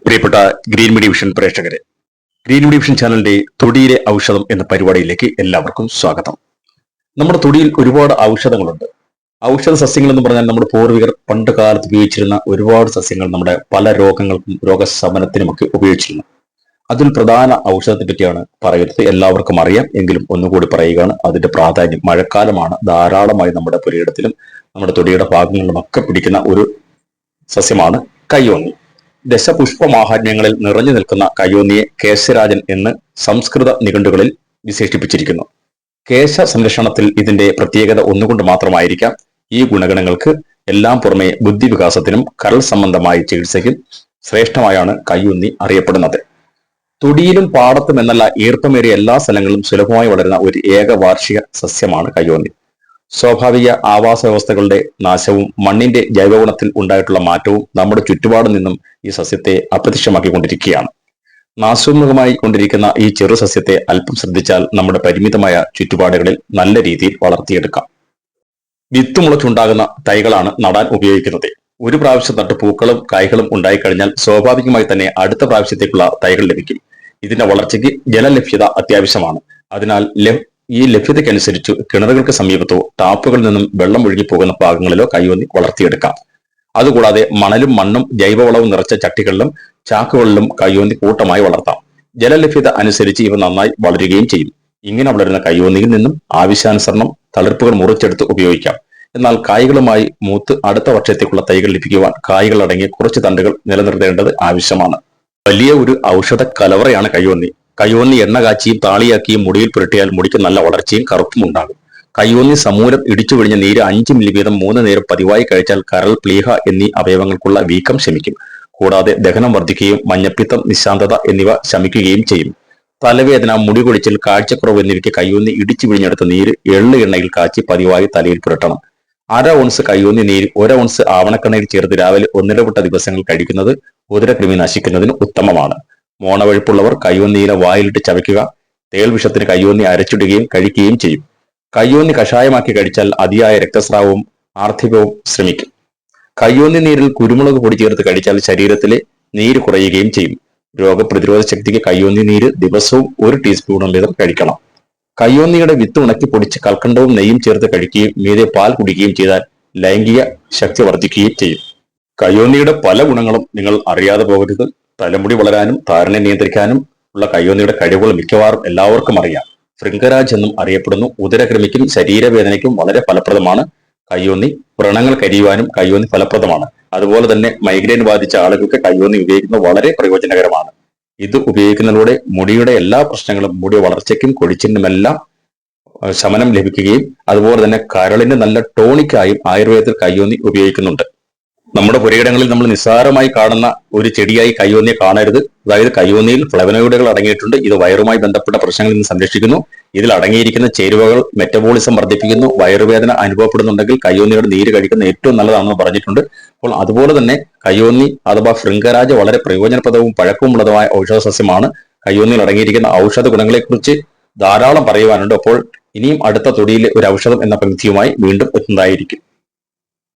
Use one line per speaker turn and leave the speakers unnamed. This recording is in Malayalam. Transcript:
പ്രിയപ്പെട്ട ഗ്രീൻ മീഡിയ വിഷൻ പ്രേക്ഷകരെ, ഗ്രീൻ മീഡിയ വിഷൻ ചാനലിന്റെ തൊടിയിലെ ഔഷധം എന്ന പരിപാടിയിലേക്ക് എല്ലാവർക്കും സ്വാഗതം. നമ്മുടെ തൊടിയിൽ ഒരുപാട് ഔഷധങ്ങളുണ്ട്. ഔഷധ സസ്യങ്ങൾ എന്ന് പറഞ്ഞാൽ നമ്മുടെ പൂർവികർ പണ്ട് കാലത്ത് ഉപയോഗിച്ചിരുന്ന ഒരുപാട് സസ്യങ്ങൾ നമ്മുടെ പല രോഗങ്ങൾക്കും രോഗശമനത്തിനുമൊക്കെ ഉപയോഗിച്ചിരുന്നു. അതിൽ പ്രധാന ഔഷധത്തെ പറ്റിയാണ് പറയുന്നത്. എല്ലാവർക്കും അറിയാം, എങ്കിലും ഒന്നുകൂടി പറയുകയാണ്. അതിന്റെ പ്രാധാന്യം. മഴക്കാലമാണ്, ധാരാളമായി നമ്മുടെ പുരയിടത്തിലും നമ്മുടെ തൊടിയുടെ ഭാഗങ്ങളിലുമൊക്കെ പിടിക്കുന്ന ഒരു സസ്യമാണ് കയ്യോന്നി. ദശപുഷ്പമാഹാത്മ്യങ്ങളിൽ നിറഞ്ഞു നിൽക്കുന്ന കയ്യോന്നിയെ കേശരാജൻ എന്ന് സംസ്കൃത നിഘണ്ടുകളിൽ വിശേഷിപ്പിച്ചിരിക്കുന്നു. കേശ സംരക്ഷണത്തിൽ ഇതിന്റെ പ്രത്യേകത ഒന്നുകൊണ്ട് മാത്രമായിരിക്കാം. ഈ ഗുണഗണങ്ങൾക്ക് എല്ലാം പുറമെ ബുദ്ധിവികാസത്തിനും കരൾ സംബന്ധമായ ചികിത്സയ്ക്കും ശ്രേഷ്ഠമായാണ് കയ്യോന്നി അറിയപ്പെടുന്നത്. തൊടിയിലും പാടത്തും എന്നല്ല, ഈർപ്പമേറിയ എല്ലാ സ്ഥലങ്ങളിലും സുലഭമായി വളരുന്ന ഒരു ഏക വാർഷിക സസ്യമാണ് കയ്യോന്നി. സ്വാഭാവിക ആവാസ വ്യവസ്ഥകളുടെ നാശവും മണ്ണിന്റെ ജൈവഗുണത്തിൽ ഉണ്ടായിട്ടുള്ള മാറ്റവും നമ്മുടെ ചുറ്റുപാടിൽ നിന്നും ഈ സസ്യത്തെ അപ്രത്യക്ഷമാക്കിക്കൊണ്ടിരിക്കുകയാണ്. നാശോന്മുഖമായി കൊണ്ടിരിക്കുന്ന ഈ ചെറു സസ്യത്തെ അല്പം ശ്രദ്ധിച്ചാൽ നമ്മുടെ പരിമിതമായ ചുറ്റുപാടുകളിൽ നല്ല രീതിയിൽ വളർത്തിയെടുക്കാം. വിത്ത് മുളച്ചുണ്ടാകുന്ന തൈകളാണ് നടാൻ ഉപയോഗിക്കുന്നത്. ഒരു പ്രാവശ്യം നട്ട് പൂക്കളും കായ്കളും ഉണ്ടായിക്കഴിഞ്ഞാൽ സ്വാഭാവികമായി തന്നെ അടുത്ത പ്രാവശ്യത്തേക്കുള്ള തൈകൾ ലഭിക്കും. ഇതിന്റെ വളർച്ചയ്ക്ക് ജലലഭ്യത അത്യാവശ്യമാണ്. അതിനാൽ ഈ ലഭ്യതയ്ക്കനുസരിച്ച് കിണറുകൾക്ക് സമീപത്തോ ടാപ്പുകളിൽ നിന്നും വെള്ളം ഒഴുകിപ്പോകുന്ന ഭാഗങ്ങളിലോ കയ്യോന്നി വളർത്തിയെടുക്കാം. അതുകൂടാതെ മണലും മണ്ണും ജൈവവളവും നിറച്ച ചട്ടികളിലും ചാക്കുകളിലും കയ്യോന്നി കൂട്ടമായി വളർത്താം. ജലലഭ്യത അനുസരിച്ച് ഇവ നന്നായി വളരുകയും ചെയ്യും. ഇങ്ങനെ വളരുന്ന കയ്യോന്നിയിൽ നിന്നും ആവശ്യാനുസരണം തളിർപ്പുകൾ മുറിച്ചെടുത്ത് ഉപയോഗിക്കാം. എന്നാൽ കായ്കളുമായി മൂത്ത് അടുത്ത വർഷത്തേക്കുള്ള തൈകൾ ലഭിക്കുവാൻ കായ്കൾ അടങ്ങിയ കുറച്ച് തണ്ടുകൾ നിലനിർത്തേണ്ടത് ആവശ്യമാണ്. വലിയ ഒരു ഔഷധ കലവറയാണ് കയ്യോന്നി. കയ്യോന്നി എണ്ണ കാച്ചിയും താളിയാക്കിയും മുടിയിൽ പുരട്ടിയാൽ മുടിക്ക് നല്ല വളർച്ചയും കറുപ്പും ഉണ്ടാകും. കയ്യോന്നി സമൂലം ഇടിച്ചു പിഴിഞ്ഞ നീര് 5 മില്ലി വീതം 3 നേരം പതിവായി കഴിച്ചാൽ കരൾ, പ്ലീഹ എന്നീ അവയവങ്ങൾക്കുള്ള വീക്കം ശമിക്കും. കൂടാതെ ദഹനം വർദ്ധിക്കുകയും മഞ്ഞപ്പിത്തം, നിശാന്തത എന്നിവ ശമിക്കുകയും ചെയ്യും. തലവേദന, മുടി കൊഴിച്ചിൽ, കാഴ്ചക്കുറവ് എന്നിവയ്ക്ക് കയ്യോന്നി ഇടിച്ചു പിഴിഞ്ഞെടുത്ത നീര് എള്ള് എണ്ണയിൽ കാച്ചി പതിവായി തലയിൽ പുരട്ടണം. 1/2 ഔൺസ് കയ്യോന്നി നീര് 1 ഔൺസ് ആവണക്കെണ്ണയിൽ ചേർത്ത് രാവിലെ ഒന്നിടവിട്ട ദിവസങ്ങൾ കഴിക്കുന്നത് ഉദരകൃമി നശിക്കുന്നതിന് ഉത്തമമാണ്. മോണവഴുപ്പുള്ളവർ കയ്യോന്നിയില വായിലിട്ട് ചവയ്ക്കുക. തേൾ വിഷത്തിന് കയ്യോന്നി അരച്ചിടുകയും കഴിക്കുകയും ചെയ്യും. കയ്യോന്നി കഷായമാക്കി കഴിച്ചാൽ അതിയായ രക്തസ്രാവവും ആർദ്ധികവും ശ്രമിക്കും. കയ്യോന്നി നീരിൽ കുരുമുളക് പൊടി ചേർത്ത് കഴിച്ചാൽ ശരീരത്തിലെ നീര് കുറയുകയും ചെയ്യും. രോഗപ്രതിരോധ ശക്തിക്ക് കയ്യോന്നി നീര് ദിവസവും 1 ടീസ്പൂൺ വീതം കഴിക്കണം. കയ്യോന്നിയുടെ വിത്ത് ഉണക്കി പൊടിച്ച് കൽക്കണ്ടവും നെയ്യും ചേർത്ത് കഴിക്കുകയും മീതെ പാൽ കുടിക്കുകയും ചെയ്താൽ ലൈംഗിക ശക്തി വർദ്ധിക്കുകയും ചെയ്യും. കയ്യോന്നിയുടെ പല ഗുണങ്ങളും നിങ്ങൾ അറിയാതെ പോകരുത്. തലമുടി വളരാനും ധാരണ നിയന്ത്രിക്കാനും ഉള്ള കയ്യോന്നിയുടെ കഴിവുകൾ മിക്കവാറും എല്ലാവർക്കും അറിയാം. ശൃംഗരാജ് എന്നും അറിയപ്പെടുന്നു. ഉദരകൃമിക്കും ശരീരവേദനയ്ക്കും വളരെ ഫലപ്രദമാണ് കയ്യോന്നി. വ്രണങ്ങൾ കരിയുവാനും കയ്യോന്നി ഫലപ്രദമാണ്. അതുപോലെ തന്നെ മൈഗ്രെയിൻ ബാധിച്ച ആളുകൾക്ക് കയ്യോന്നി ഉപയോഗിക്കുന്നത് വളരെ പ്രയോജനകരമാണ്. ഇത് ഉപയോഗിക്കുന്നതിലൂടെ മുടിയുടെ എല്ലാ പ്രശ്നങ്ങളും, മുടി വളർച്ചയ്ക്കും കൊഴിച്ചിനുമെല്ലാം ശമനം ലഭിക്കുകയും അതുപോലെ തന്നെ കരളിന് നല്ല ടോണിക്കായും ആയുർവേദത്തിൽ കയ്യോന്നി ഉപയോഗിക്കുന്നുണ്ട്. നമ്മുടെ പുരയിടങ്ങളിൽ നമ്മൾ നിസ്സാരമായി കാണുന്ന ഒരു ചെടിയായി കയ്യോന്നിയെ കാണരുത്. അതായത് കയ്യോന്നിയിൽ ഫ്ലവനോയിഡുകൾ അടങ്ങിയിട്ടുണ്ട്. ഇത് വയറുമായി ബന്ധപ്പെട്ട പ്രശ്നങ്ങളിൽ നിന്ന് സംരക്ഷിക്കുന്നു. ഇതിൽ അടങ്ങിയിരിക്കുന്ന ചേരുവകൾ മെറ്റബോളിസം വർദ്ധിപ്പിക്കുന്നു. വയറുവേദന അനുഭവപ്പെടുന്നുണ്ടെങ്കിൽ കയ്യോന്നിയുടെ നീര് കഴിക്കുന്ന ഏറ്റവും നല്ലതാണെന്ന് പറഞ്ഞിട്ടുണ്ട്. അപ്പോൾ അതുപോലെ തന്നെ കയ്യോന്നി അഥവാ ശൃംഗരാജ വളരെ പ്രയോജനപ്രദവും പഴക്കമുള്ളതുമായ ഔഷധ സസ്യമാണ്. കയ്യോന്നിയിൽ അടങ്ങിയിരിക്കുന്ന ഔഷധ ഗുണങ്ങളെക്കുറിച്ച് ധാരാളം പറയുവാനുണ്ട്. അപ്പോൾ ഇനിയും അടുത്ത തൊടിയിലെ ഒരു ഔഷധം എന്ന പങ്ക്തിയുമായി വീണ്ടും എത്തുന്നതായിരിക്കും.